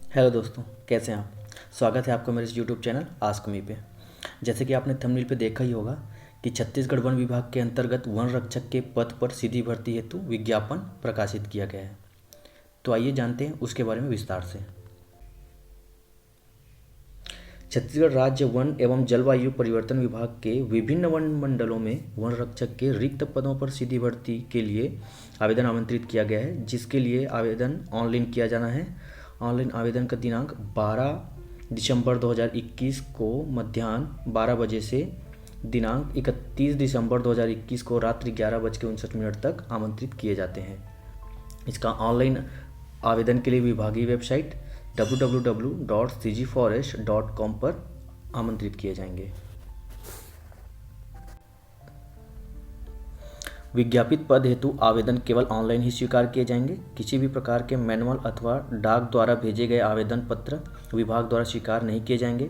Hello दोस्तों, कैसे हैं आप। स्वागत है आपका मेरे इस यूट्यूब चैनल आस्क मी पे। जैसे कि आपने थंबनेल पे देखा ही होगा कि छत्तीसगढ़ वन विभाग के अंतर्गत वन रक्षक के पद पर सीधी भर्ती हेतु विज्ञापन प्रकाशित किया गया है। तो आइए जानते हैं उसके बारे में विस्तार से। छत्तीसगढ़ राज्य वन एवं जलवायु परिवर्तन विभाग के विभिन्न वन मंडलों में वन रक्षक के रिक्त पदों पर सीधी भर्ती के लिए आवेदन आमंत्रित किया गया है, जिसके लिए आवेदन ऑनलाइन किया जाना है। ऑनलाइन आवेदन का दिनांक 12 दिसंबर 2021 को मध्याह्न 12 बजे से दिनांक 31 दिसंबर 2021 को रात्रि 11:59 तक आमंत्रित किए जाते हैं। इसका ऑनलाइन आवेदन के लिए विभागीय वेबसाइट www.cgforest.com पर आमंत्रित किए जाएंगे। विज्ञापित पद हेतु आवेदन केवल ऑनलाइन ही स्वीकार किए जाएंगे। किसी भी प्रकार के मैनुअल अथवा डाक द्वारा भेजे गए आवेदन पत्र विभाग द्वारा स्वीकार नहीं किए जाएंगे।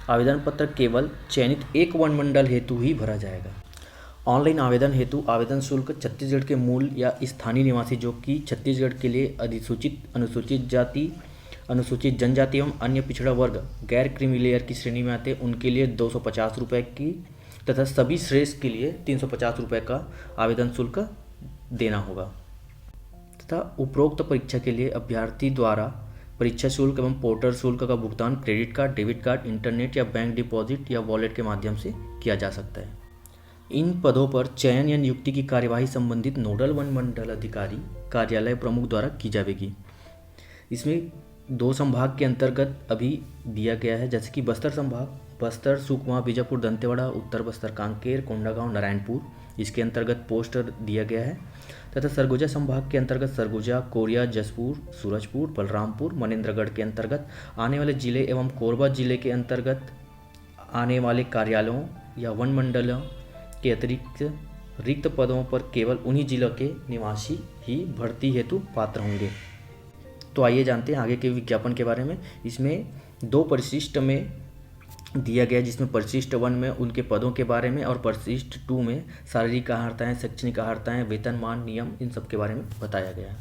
आवेदन पत्र केवल चयनित एक वन मंडल हेतु ही भरा जाएगा। ऑनलाइन आवेदन हेतु आवेदन शुल्क छत्तीसगढ़ के मूल या स्थानीय निवासी जो कि छत्तीसगढ़ के लिए अधिसूचित अनुसूचित जाति, अनुसूचित जनजाति एवं अन्य पिछड़ा वर्ग गैर क्रीमी लेयर की श्रेणी में आते उनके लिए 250 रुपये की तथा सभी श्रेष्ठ के लिए 350 रुपये का आवेदन शुल्क देना होगा तथा उपरोक्त परीक्षा के लिए अभ्यर्थी द्वारा परीक्षा शुल्क एवं पोर्टल शुल्क का भुगतान credit card, debit card, internet या बैंक डिपॉजिट या वॉलेट के माध्यम से किया जा सकता है। इन पदों पर चयन या नियुक्ति की कार्यवाही संबंधित नोडल वन मंडल अधिकारी कार्यालय प्रमुख द्वारा की जाएगी। इसमें 2 संभाग के अंतर्गत अभी दिया गया है, जैसे कि बस्तर संभाग, बस्तर, सुकमा, बीजापुर, दंतेवाड़ा, उत्तर बस्तर, कांकेर, कोंडागांव, नारायणपुर, इसके अंतर्गत पोस्टर दिया गया है तथा सरगुजा संभाग के अंतर्गत सरगुजा, कोरिया, जसपुर, सूरजपुर, बलरामपुर, मनेन्द्रगढ़ के अंतर्गत आने वाले जिले एवं कोरबा जिले के अंतर्गत आने वाले कार्यालयों या वन मंडलों के अतिरिक्त रिक्त पदों पर केवल उन्हीं जिलों के निवासी ही भर्ती हेतु पात्र होंगे। तो आइए जानते हैं आगे के विज्ञापन के बारे में। इसमें 2 परिशिष्ट में दिया गया, जिसमें परिशिष्ट 1 में उनके पदों के बारे में और परिशिष्ट 2 में शारीरिक अहर्ताएँ, शैक्षणिक अहर्ताएँ, वेतनमान, नियम, इन सब के बारे में बताया गया है।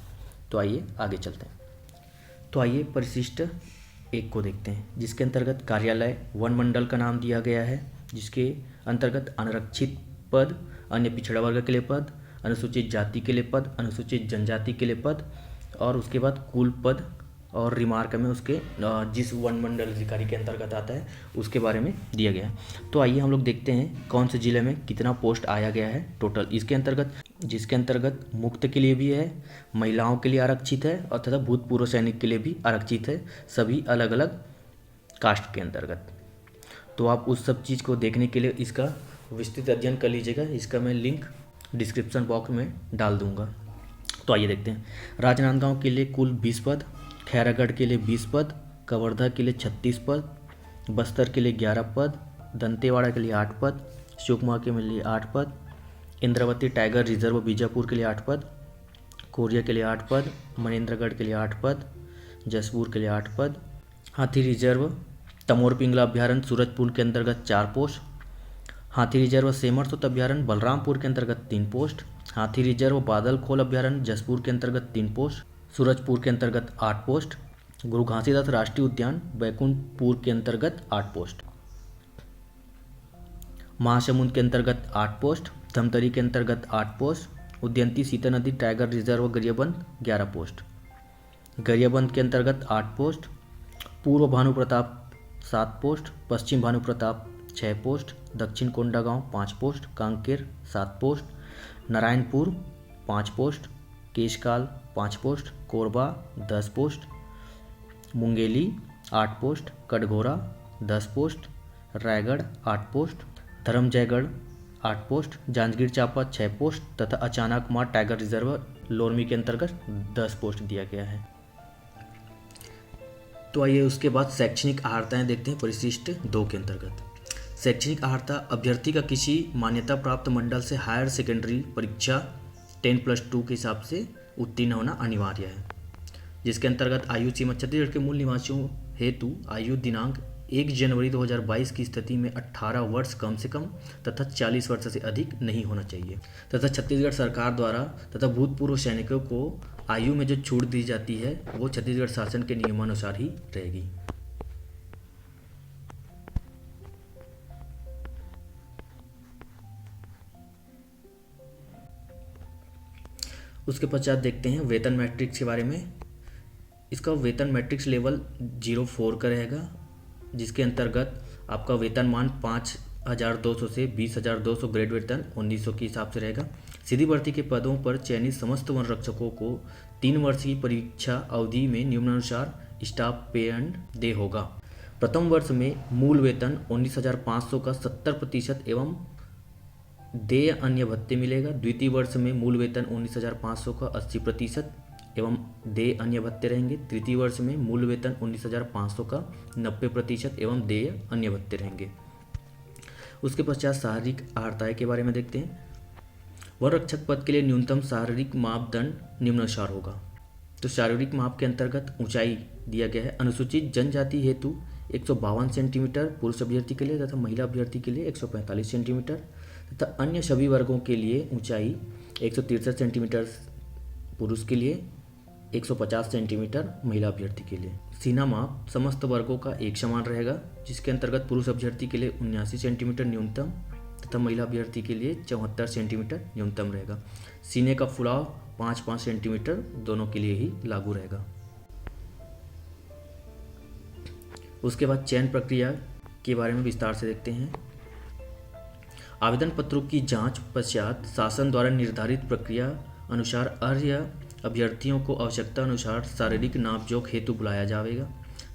तो आइए आगे चलते हैं। तो आइए परिशिष्ट 1 को देखते हैं, जिसके अंतर्गत कार्यालय वन मंडल का नाम दिया गया है, जिसके अंतर्गत अनारक्षित पद, अन्य पिछड़ा वर्ग के लिए पद, अनुसूचित जाति के लिए पद, अनुसूचित जनजाति के लिए पद और उसके बाद कुल पद और रिमार्क में उसके जिस वन मंडल अधिकारी के अंतर्गत आता है उसके बारे में दिया गया है। तो आइए हम लोग देखते हैं कौन से ज़िले में कितना पोस्ट आया गया है टोटल इसके अंतर्गत, जिसके अंतर्गत मुक्त के लिए भी है, महिलाओं के लिए आरक्षित है और तथा भूतपूर्व सैनिक के लिए भी आरक्षित है, सभी अलग अलग कास्ट के अंतर्गत। तो आप उस सब चीज़ को देखने के लिए इसका विस्तृत अध्ययन कर लीजिएगा। इसका मैं लिंक डिस्क्रिप्शन बॉक्स में डाल दूँगा। तो आइए देखते हैं। राजनांदगांव के लिए कुल 20 पद, खैरागढ़ के लिए 20 पद, कवर्धा के लिए 36 पद, बस्तर के लिए 11 पद, दंतेवाड़ा के लिए 8 पद, सुकमा के लिए 8 पद, इंद्रावती टाइगर रिजर्व बीजापुर के लिए 8 पद, कोरिया के लिए 8 पद, मनेन्द्रगढ़ के लिए 8 पद, जसपुर के लिए 8 पद, हाथी रिजर्व तमोर पिंगला अभ्यारण्य सूरजपुर के अंतर्गत 4 पोस्ट, हाथी रिजर्व सेमरसुत अभ्यारण्य बलरामपुर के अंतर्गत 3 पोस्ट, हाथी रिजर्व बादलखोल अभ्यारण्य जसपुर के अंतर्गत 3 पोस्ट, सूरजपुर के अंतर्गत 8 पोस्ट, गुरु घासीदास राष्ट्रीय उद्यान बैकुंठपुर के अंतर्गत 8 पोस्ट, महासमुंद के अंतर्गत 8 पोस्ट, धमतरी के अंतर्गत 8 पोस्ट, उदयंती सीता नदी tiger reserve Gariaband 11 post, Gariaband के अंतर्गत 8 पोस्ट, पूर्व भानु प्रताप 7 पोस्ट, पश्चिम भानु प्रताप 6 पोस्ट, दक्षिण Kondagaon 5 post, Kanker 7 post, Narayanpur 5 post, Keshkal 5 post, Korba 10 post, Mungeli 8 post, Katghora 10 post, Raigarh 8 post, Dharamjaigarh 8 post, Janjgir Champa 6 post तथा अचानक मार टाइगर रिजर्व लोरमी के अंतर्गत 10 पोस्ट दिया गया है। तो आइए उसके बाद शैक्षणिक अहर्ताएँ देखते हैं परिशिष्ट 2 के अंतर्गत। शैक्षणिक अहर्ता अभ्यर्थी का किसी मान्यता प्राप्त मंडल से हायर सेकेंडरी परीक्षा 10+2 के हिसाब से उत्तीर्ण होना अनिवार्य है, जिसके अंतर्गत आयु सीमा छत्तीसगढ़ के मूल निवासियों हेतु आयु दिनांक 1 जनवरी 2022 की स्थिति में 18 वर्ष कम से कम तथा 40 वर्ष से अधिक नहीं होना चाहिए। तथा छत्तीसगढ़ सरकार द्वारा तथा भूतपूर्व सैनिकों को आयु में जो छूट दी जाती है वो छत्तीसगढ़ शासन के नियमानुसार ही रहेगी। उसके पश्चात देखते हैं वेतन मैट्रिक्स के बारे में। इसका वेतन मैट्रिक्स लेवल 04 का रहेगा, जिसके अंतर्गत आपका वेतनमान 5,200 से 20,200 ग्रेड वेतन 1,900 के हिसाब से रहेगा। सीधी भर्ती के पदों पर चयनित समस्त वन रक्षकों को 3 वर्ष की परीक्षा अवधि में निम्नानुसार स्टाफ पे एंड डे होगा। प्रथम वर्ष में मूल वेतन 19,500 का 70% एवं देय अन्य भत्ते मिलेगा। द्वितीय वर्ष में मूल वेतन 19,500 का 80% एवं देय अन्य भत्ते रहेंगे। तृतीय वर्ष में मूल वेतन 19,500 का 90% एवं देय अन्य भत्ते रहेंगे। उसके पश्चात शारीरिक अर्हताएं के बारे में देखते हैं। वन रक्षक पद के लिए न्यूनतम शारीरिक मापदंड निम्नानुसार होगा। तो शारीरिक माप के अंतर्गत ऊंचाई दिया गया है। अनुसूचित जनजाति हेतु 152 सेंटीमीटर पुरुष अभ्यर्थी के लिए तथा महिला अभ्यर्थी के लिए 145 सेंटीमीटर तथा अन्य सभी वर्गों के लिए ऊंचाई 163 सेंटीमीटर पुरुष के लिए, 150 सेंटीमीटर महिला अभ्यर्थी के लिए। सीना माप समस्त वर्गों का एक समान रहेगा, जिसके अंतर्गत पुरुष अभ्यर्थी के लिए 79 सेंटीमीटर न्यूनतम तथा महिला अभ्यर्थी के लिए 74 सेंटीमीटर न्यूनतम रहेगा। सीने का फुलाव 5-5 सेंटीमीटर दोनों के लिए ही लागू रहेगा। उसके बाद चयन प्रक्रिया के बारे में विस्तार से देखते हैं। आवेदन पत्रों की जांच पश्चात शासन द्वारा निर्धारित प्रक्रिया अनुसार अर्ह अभ्यर्थियों को आवश्यकता अनुसार शारीरिक नापजोख हेतु बुलाया जाएगा।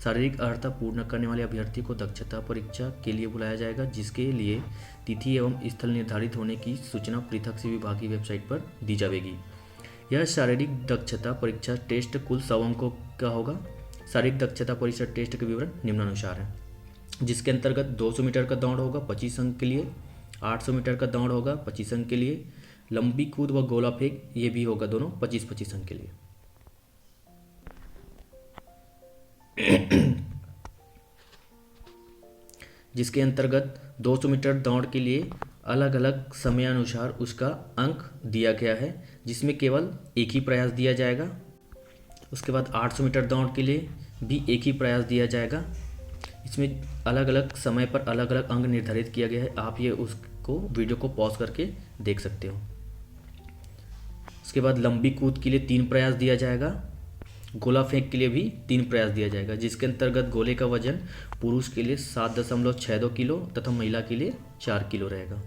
शारीरिक अर्हता पूर्ण करने वाले अभ्यर्थी को दक्षता परीक्षा के लिए बुलाया जाएगा, जिसके लिए तिथि एवं स्थल निर्धारित होने की सूचना पृथक से विभागीय वेबसाइट पर दी जाएगी। यह शारीरिक दक्षता परीक्षा टेस्ट कुल 100 अंकों का होगा। शारीरिक दक्षता परीक्षा टेस्ट के विवरण निम्नानुसार है, जिसके अंतर्गत 200 मीटर का दौड़ होगा 25 अंक के लिए, 800 मीटर का दौड़ होगा 25 अंक के लिए, लंबी कूद व गोला फेंक ये भी होगा दोनों 25-25 अंक के लिए। जिसके अंतर्गत 200 मीटर दौड़ के लिए अलग अलग समयानुसार उसका अंक दिया गया है, जिसमें केवल एक ही प्रयास दिया जाएगा। उसके बाद 800 मीटर दौड़ के लिए भी एक ही प्रयास दिया जाएगा। इसमें अलग अलग समय पर अलग अलग अंक निर्धारित किया गया है। आप ये उसको वीडियो को पॉज करके देख सकते हो। उसके बाद लंबी कूद के लिए 3 प्रयास दिया जाएगा। गोला फेंक के लिए भी 3 प्रयास दिया जाएगा, जिसके अंतर्गत गोले का वजन पुरुष के लिए 7.62 किलो तथा महिला के लिए 4 किलो रहेगा।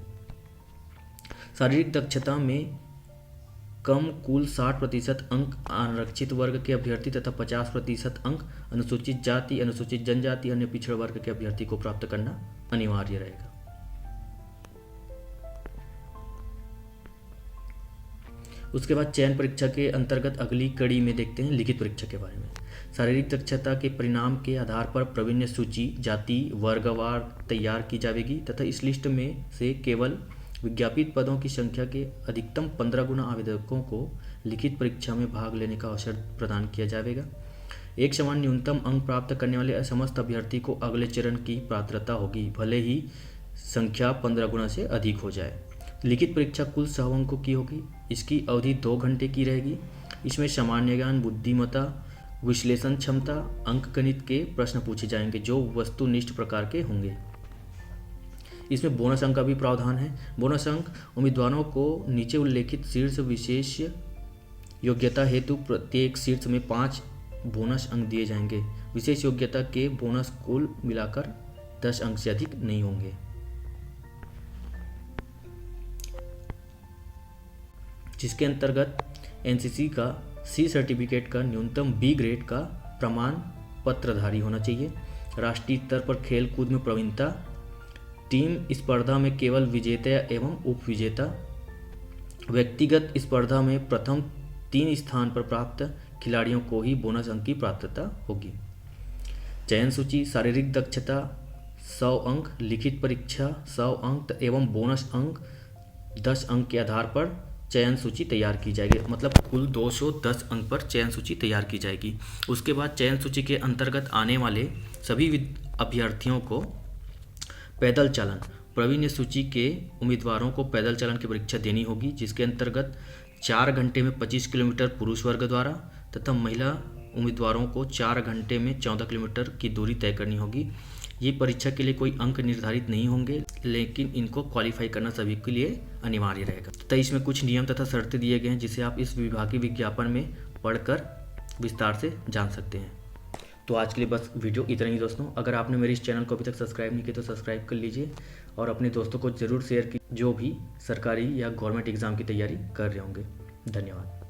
शारीरिक दक्षता में कम कुल 60% अंक आरक्षित वर्ग के अभ्यर्थी तथा 50% अंक अनुसूचित जाति, अनुसूचित जनजाति, अन्य पिछड़ा वर्ग के अभ्यर्थी को प्राप्त करना अनिवार्य रहेगा। उसके बाद चयन परीक्षा के अंतर्गत अगली कड़ी में देखते हैं लिखित परीक्षा के बारे में। शारीरिक दक्षता के परिणाम के आधार पर प्रावीण्य सूची जाति वर्गवार तैयार की जाएगी तथा इस लिस्ट में से केवल विज्ञापित पदों की संख्या के अधिकतम 15 गुना आवेदकों को लिखित परीक्षा में भाग लेने का अवसर प्रदान किया जाएगा। एक समान न्यूनतम अंक प्राप्त करने वाले समस्त अभ्यर्थी को अगले चरण की पात्रता होगी, भले ही संख्या 15 गुना से अधिक हो जाए। लिखित परीक्षा कुल 100 अंकों की होगी। इसकी अवधि 2 घंटे की रहेगी। इसमें सामान्य ज्ञान, बुद्धिमत्ता, विश्लेषण क्षमता, अंक गणित के प्रश्न पूछे जाएंगे जो वस्तुनिष्ठ प्रकार के होंगे। इसमें बोनस अंक का भी प्रावधान है। बोनस अंक उम्मीदवारों को नीचे उल्लेखित शीर्ष विशेष योग्यता हेतु प्रत्येक शीर्ष में 5 बोनस अंक दिए जाएंगे। विशेष योग्यता के बोनस कुल मिलाकर 10 अंक से अधिक नहीं होंगे। जिसके अंतर्गत एनसीसी का सी सर्टिफिकेट का न्यूनतम बी ग्रेड का प्रमाण पत्रधारी होना चाहिए। राष्ट्रीय स्तर पर खेल कूद में प्रवीणता, टीम स्पर्धा में केवल विजेता एवं उप विजेता, व्यक्तिगत स्पर्धा में प्रथम 3 स्थान पर प्राप्त खिलाड़ियों को ही बोनस अंक की प्राप्तता होगी। चयन सूची शारीरिक दक्षता 100 अंक, लिखित परीक्षा 100 अंक एवं बोनस अंक 10 अंक के आधार पर चयन सूची तैयार की जाएगी। मतलब कुल 210 अंक पर चयन सूची तैयार की जाएगी। उसके बाद चयन सूची के अंतर्गत आने वाले सभी अभ्यर्थियों को पैदल चालन। प्रवीण ने सूची के उम्मीदवारों को पैदल चालन की परीक्षा देनी होगी, जिसके अंतर्गत 4 घंटे में 25 किलोमीटर पुरुष वर्ग द्वारा तथा महिला उम्मीदवारों को 4 घंटे में 14 किलोमीटर की दूरी तय करनी होगी। ये परीक्षा के लिए कोई अंक निर्धारित नहीं होंगे, लेकिन इनको क्वालिफाई करना सभी के लिए अनिवार्य रहेगा। तथा इसमें कुछ नियम तथा शर्तें दिए गए हैं, जिसे आप इस विभागीय विज्ञापन में पढ़कर विस्तार से जान सकते हैं। तो आज के लिए बस वीडियो इतना ही दोस्तों। अगर आपने मेरे इस चैनल को अभी तक सब्सक्राइब नहीं किया तो सब्सक्राइब कर लीजिए और अपने दोस्तों को ज़रूर शेयर कीजिए जो भी सरकारी या गवर्नमेंट एग्ज़ाम की तैयारी कर रहे होंगे। धन्यवाद।